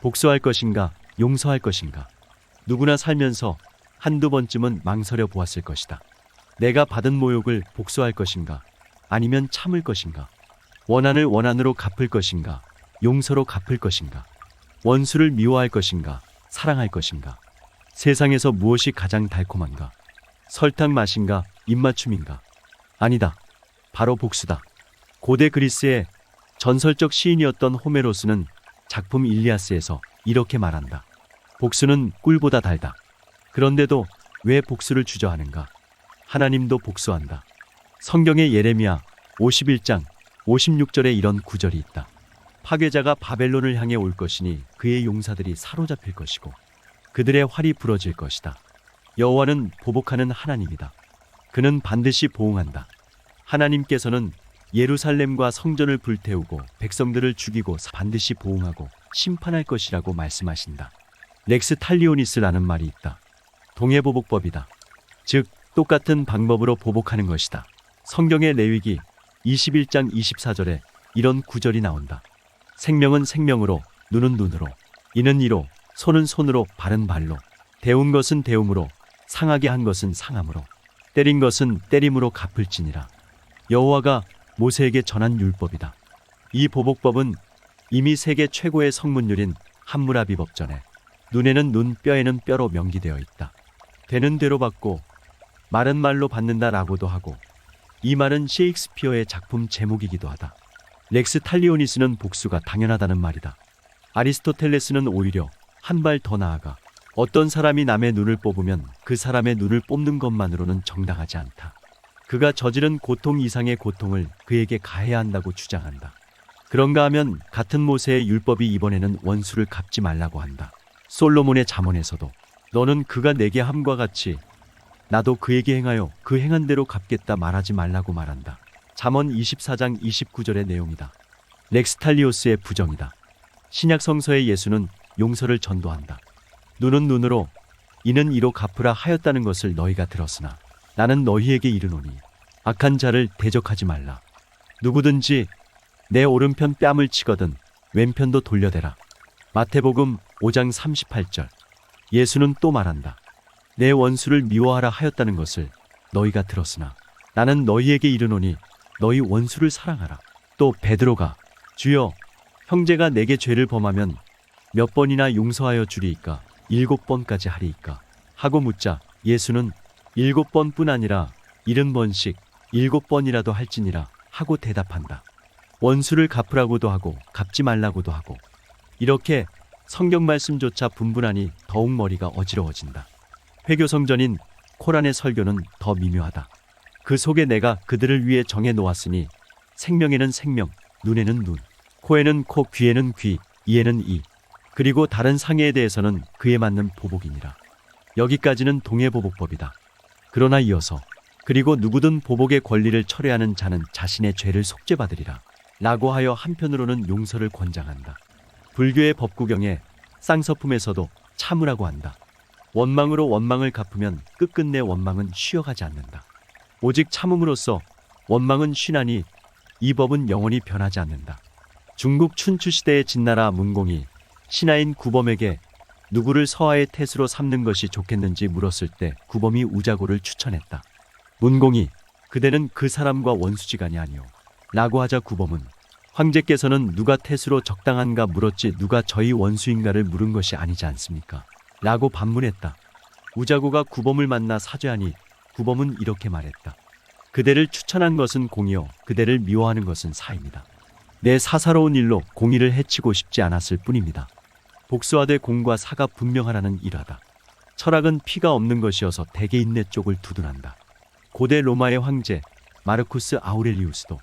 복수할 것인가, 용서할 것인가. 누구나 살면서 한두 번쯤은 망설여 보았을 것이다. 내가 받은 모욕을 복수할 것인가, 아니면 참을 것인가. 원한을 원한으로 갚을 것인가, 용서로 갚을 것인가. 원수를 미워할 것인가, 사랑할 것인가. 세상에서 무엇이 가장 달콤한가? 설탕 맛인가, 입맞춤인가? 아니다. 바로 복수다. 고대 그리스의 전설적 시인이었던 호메로스는 작품 일리아스에서 이렇게 말한다. 복수는 꿀보다 달다. 그런데도 왜 복수를 주저하는가? 하나님도 복수한다. 성경의 예레미야 51장 56절에 이런 구절이 있다. 파괴자가 바벨론을 향해 올 것이니 그의 용사들이 사로잡힐 것이고 그들의 활이 부러질 것이다. 여호와는 보복하는 하나님이다. 그는 반드시 보응한다. 하나님께서는 예루살렘과 성전을 불태우고 백성들을 죽이고 반드시 보응하고 심판할 것이라고 말씀하신다. 렉스 탈리오니스라는 말이 있다. 동해보복법이다. 즉 똑같은 방법으로 보복하는 것이다. 성경의 레위기 21장 24절에 이런 구절이 나온다. 생명은 생명으로, 눈은 눈으로, 이는 이로, 손은 손으로, 발은 발로, 데운 것은 데움으로, 상하게 한 것은 상함으로, 때린 것은 때림으로 갚을지니라. 여호와가 모세에게 전한 율법이다. 이 보복법은 이미 세계 최고의 성문율인 함무라비 법전에 눈에는 눈, 뼈에는 뼈로 명기되어 있다. 되는 대로 받고 말은 말로 받는다라고도 하고, 이 말은 셰익스피어의 작품 제목이기도 하다. 렉스 탈리오니스는 복수가 당연하다는 말이다. 아리스토텔레스는 오히려 한 발 더 나아가 어떤 사람이 남의 눈을 뽑으면 그 사람의 눈을 뽑는 것만으로는 정당하지 않다. 그가 저지른 고통 이상의 고통을 그에게 가해야 한다고 주장한다. 그런가 하면 같은 모세의 율법이 이번에는 원수를 갚지 말라고 한다. 솔로몬의 잠언에서도 너는 그가 내게 함과 같이 나도 그에게 행하여 그 행한 대로 갚겠다 말하지 말라고 말한다. 잠언 24장 29절의 내용이다. 렉스탈리오스의 부정이다. 신약 성서의 예수는 용서를 전도한다. 눈은 눈으로, 이는 이로 갚으라 하였다는 것을 너희가 들었으나 나는 너희에게 이르노니 악한 자를 대적하지 말라. 누구든지 내 오른편 뺨을 치거든 왼편도 돌려대라. 마태복음 5장 38절. 예수는 또 말한다. 내 원수를 미워하라 하였다는 것을 너희가 들었으나 나는 너희에게 이르노니 너희 원수를 사랑하라. 또 베드로가 주여 형제가 내게 죄를 범하면 몇 번이나 용서하여 주리이까? 7번까지 하리이까? 하고 묻자 예수는 7번뿐 아니라 70번씩 7번이라도 할지니라 하고 대답한다. 원수를 갚으라고도 하고 갚지 말라고도 하고, 이렇게 성경 말씀조차 분분하니 더욱 머리가 어지러워진다. 회교성전인 코란의 설교는 더 미묘하다. 그 속에 내가 그들을 위해 정해 놓았으니 생명에는 생명, 눈에는 눈, 코에는 코, 귀에는 귀, 이에는 이, 그리고 다른 상해에 대해서는 그에 맞는 보복이니라. 여기까지는 동해보복법이다. 그러나 이어서 그리고 누구든 보복의 권리를 철회하는 자는 자신의 죄를 속죄받으리라 라고 하여 한편으로는 용서를 권장한다. 불교의 법구경에 쌍서품에서도 참으라고 한다. 원망으로 원망을 갚으면 끝끝내 원망은 쉬어가지 않는다. 오직 참음으로써 원망은 쉬나니 이 법은 영원히 변하지 않는다. 중국 춘추시대의 진나라 문공이 신하인 구범에게 누구를 서하의 태수로 삼는 것이 좋겠는지 물었을 때 구범이 우자고를 추천했다. 문공이 그대는 그 사람과 원수지간이 아니오 라고 하자 구범은 황제께서는 누가 태수로 적당한가 물었지 누가 저희 원수인가를 물은 것이 아니지 않습니까? 라고 반문했다. 우자고가 구범을 만나 사죄하니 구범은 이렇게 말했다. 그대를 추천한 것은 공이요 그대를 미워하는 것은 사입니다. 내 사사로운 일로 공의를 해치고 싶지 않았을 뿐입니다. 복수하되 공과 사가 분명하라는 일하다. 철학은 피가 없는 것이어서 대개 인내 쪽을 두둔한다. 고대 로마의 황제 마르쿠스 아우렐리우스도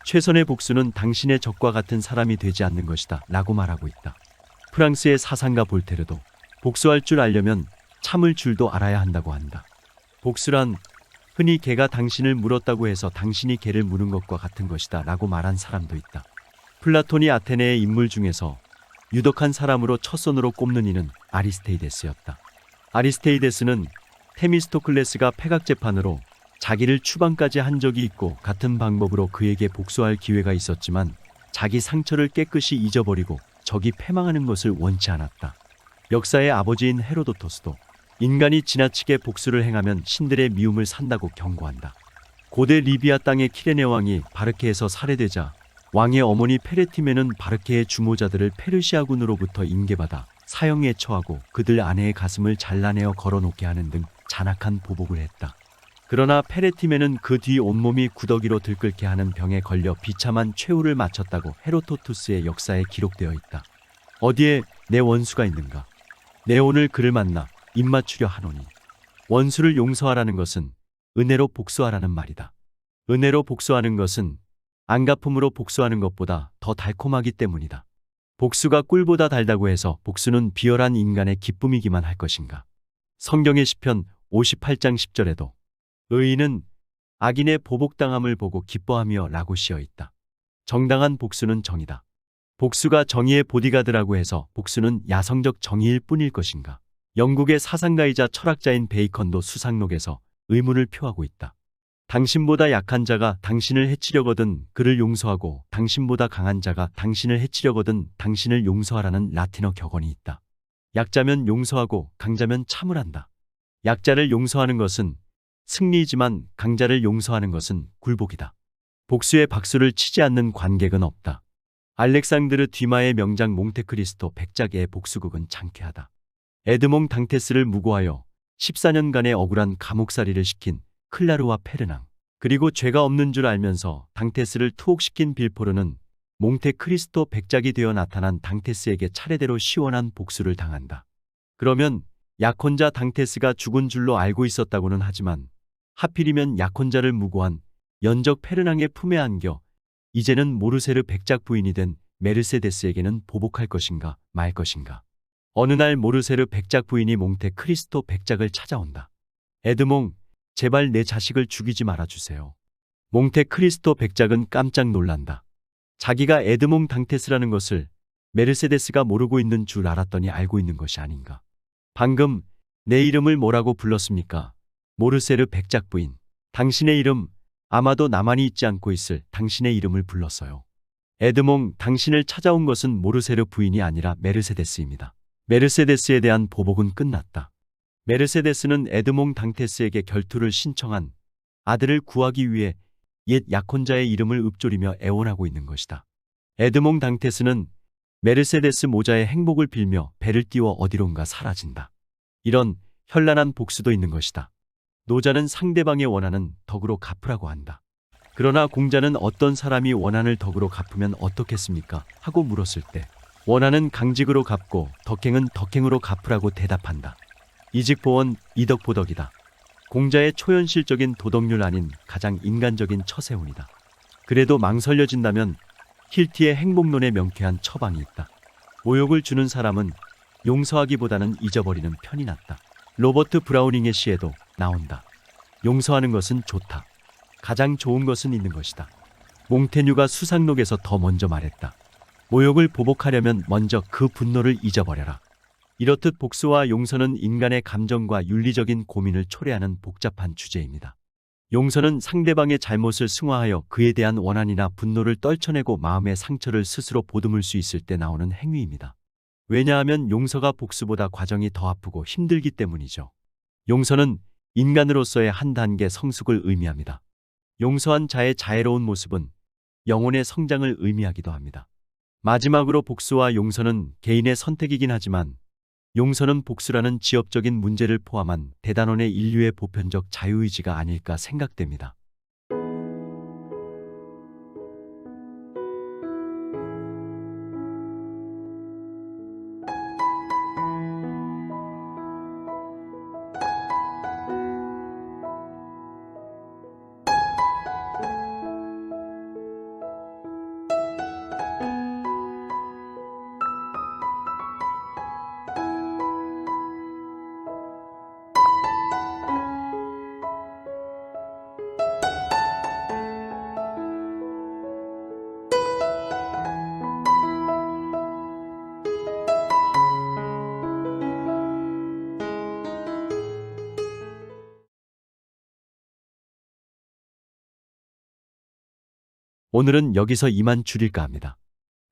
최선의 복수는 당신의 적과 같은 사람이 되지 않는 것이다 라고 말하고 있다. 프랑스의 사상가 볼테르도 복수할 줄 알려면 참을 줄도 알아야 한다고 한다. 복수란 흔히 개가 당신을 물었다고 해서 당신이 개를 무는 것과 같은 것이다 라고 말한 사람도 있다. 플라톤이 아테네의 인물 중에서 유덕한 사람으로 첫손으로 꼽는 이는 아리스테이데스였다. 아리스테이데스는 테미스토클레스가 패각재판으로 자기를 추방까지 한 적이 있고 같은 방법으로 그에게 복수할 기회가 있었지만 자기 상처를 깨끗이 잊어버리고 적이 패망하는 것을 원치 않았다. 역사의 아버지인 헤로도토스도 인간이 지나치게 복수를 행하면 신들의 미움을 산다고 경고한다. 고대 리비아 땅의 키레네 왕이 바르케에서 살해되자 왕의 어머니 페레티메는 바르케의 주모자들을 페르시아군으로부터 인계받아 사형에 처하고 그들 아내의 가슴을 잘라내어 걸어놓게 하는 등 잔악한 보복을 했다. 그러나 페레티메는 그 뒤 온몸이 구더기로 들끓게 하는 병에 걸려 비참한 최후를 마쳤다고 헤로도토스의 역사에 기록되어 있다. 어디에 내 원수가 있는가? 내 오늘 그를 만나 입맞추려 하노니. 원수를 용서하라는 것은 은혜로 복수하라는 말이다. 은혜로 복수하는 것은 안갚음으로 복수하는 것보다 더 달콤하기 때문이다. 복수가 꿀보다 달다고 해서 복수는 비열한 인간의 기쁨이기만 할 것인가? 성경의 시편 58장 10절에도 의인은 악인의 보복당함을 보고 기뻐하며 라고 씌어 있다. 정당한 복수는 정의다. 복수가 정의의 보디가드라고 해서 복수는 야성적 정의일 뿐일 것인가? 영국의 사상가이자 철학자인 베이컨도 수상록에서 의문을 표하고 있다. 당신보다 약한 자가 당신을 해치려거든 그를 용서하고 당신보다 강한 자가 당신을 해치려거든 당신을 용서하라는 라틴어 격언이 있다. 약자면 용서하고 강자면 참으란다. 약자를 용서하는 것은 승리이지만 강자를 용서하는 것은 굴복이다. 복수에 박수를 치지 않는 관객은 없다. 알렉산드르 듀마의 명작 몽테크리스토 백작의 복수극은 장쾌하다. 에드몽 당테스를 무고하여 14년간의 억울한 감옥살이를 시킨 클라르와 페르낭, 그리고 죄가 없는 줄 알면서 당테스를 투옥시킨 빌포르는 몽테크리스토 백작이 되어 나타난 당테스에게 차례대로 시원한 복수를 당한다. 그러면 약혼자 당테스가 죽은 줄로 알고 있었다고는 하지만 하필이면 약혼자를 무고한 연적 페르낭의 품에 안겨 이제는 모르세르 백작 부인이 된 메르세데스에게는 보복할 것인가 말 것인가. 어느 날 모르세르 백작 부인이 몽테크리스토 백작을 찾아온다. 에드몽, 제발 내 자식을 죽이지 말아주세요. 몽테크리스토 백작은 깜짝 놀란다. 자기가 에드몽 당테스라는 것을 메르세데스가 모르고 있는 줄 알았더니 알고 있는 것이 아닌가. 방금 내 이름을 뭐라고 불렀습니까? 모르세르 백작 부인. 당신의 이름, 아마도 나만이 잊지 않고 있을 당신의 이름을 불렀어요. 에드몽, 당신을 찾아온 것은 모르세르 부인이 아니라 메르세데스입니다. 메르세데스에 대한 보복은 끝났다. 메르세데스는 에드몽 당테스에게 결투를 신청한 아들을 구하기 위해 옛 약혼자의 이름을 읊조리며 애원하고 있는 것이다. 에드몽 당테스는 메르세데스 모자의 행복을 빌며 배를 띄워 어디론가 사라진다. 이런 현란한 복수도 있는 것이다. 노자는 상대방의 원한은 덕으로 갚으라고 한다. 그러나 공자는 어떤 사람이 원한을 덕으로 갚으면 어떻겠습니까? 하고 물었을 때 원한은 강직으로 갚고 덕행은 덕행으로 갚으라고 대답한다. 이직보원 이덕보덕이다. 공자의 초현실적인 도덕률 아닌 가장 인간적인 처세훈이다. 그래도 망설여진다면 힐티의 행복론에 명쾌한 처방이 있다. 모욕을 주는 사람은 용서하기보다는 잊어버리는 편이 낫다. 로버트 브라우닝의 시에도 나온다. 용서하는 것은 좋다. 가장 좋은 것은 있는 것이다. 몽테뉴가 수상록에서 더 먼저 말했다. 모욕을 보복하려면 먼저 그 분노를 잊어버려라. 이렇듯 복수와 용서는 인간의 감정과 윤리적인 고민을 초래하는 복잡한 주제입니다. 용서는 상대방의 잘못을 승화하여 그에 대한 원한이나 분노를 떨쳐내고 마음의 상처를 스스로 보듬을 수 있을 때 나오는 행위입니다. 왜냐하면 용서가 복수보다 과정이 더 아프고 힘들기 때문이죠. 용서는 인간으로서의 한 단계 성숙을 의미합니다. 용서한 자의 자애로운 모습은 영혼의 성장을 의미하기도 합니다. 마지막으로 복수와 용서는 개인의 선택이긴 하지만 용서는 복수라는 지엽적인 문제를 포함한 대단원의 인류의 보편적 자유의지가 아닐까 생각됩니다. 오늘은 여기서 이만 줄일까 합니다.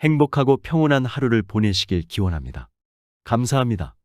행복하고 평온한 하루를 보내시길 기원합니다. 감사합니다.